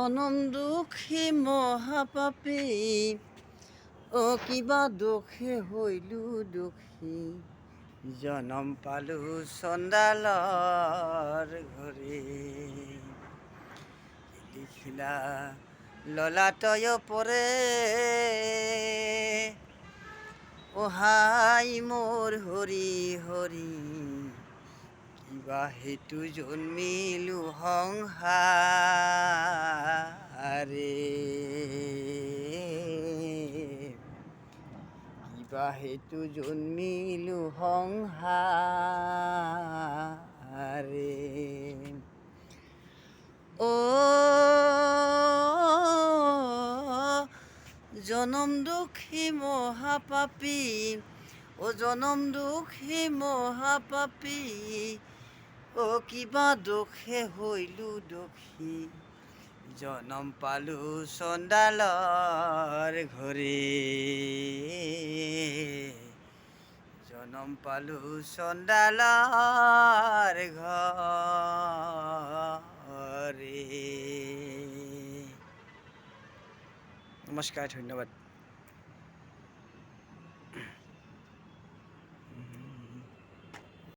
জনম দুখী মহাপাপী, কিবা দোষে হইলো দুখী। জনম পালো চণ্ডালৰ ঘৰে। লিখিলা ললাটয় পৰে, ওহাই মোৰ হৰি হৰি। কিবা হেতু জন্মিলো সংসাৰে। কিবা হেতু জন্মিলো সংসাৰে। জনম দুখী মহাপাপী, জনম দুখী মহাপাপী। কিবা দোষে হইলো দুখী। জনম পালো চণ্ডালৰ ঘৰে। জনম পালো চণ্ডালৰ ঘৰে। নমস্কাৰ, ধন্যবাদ।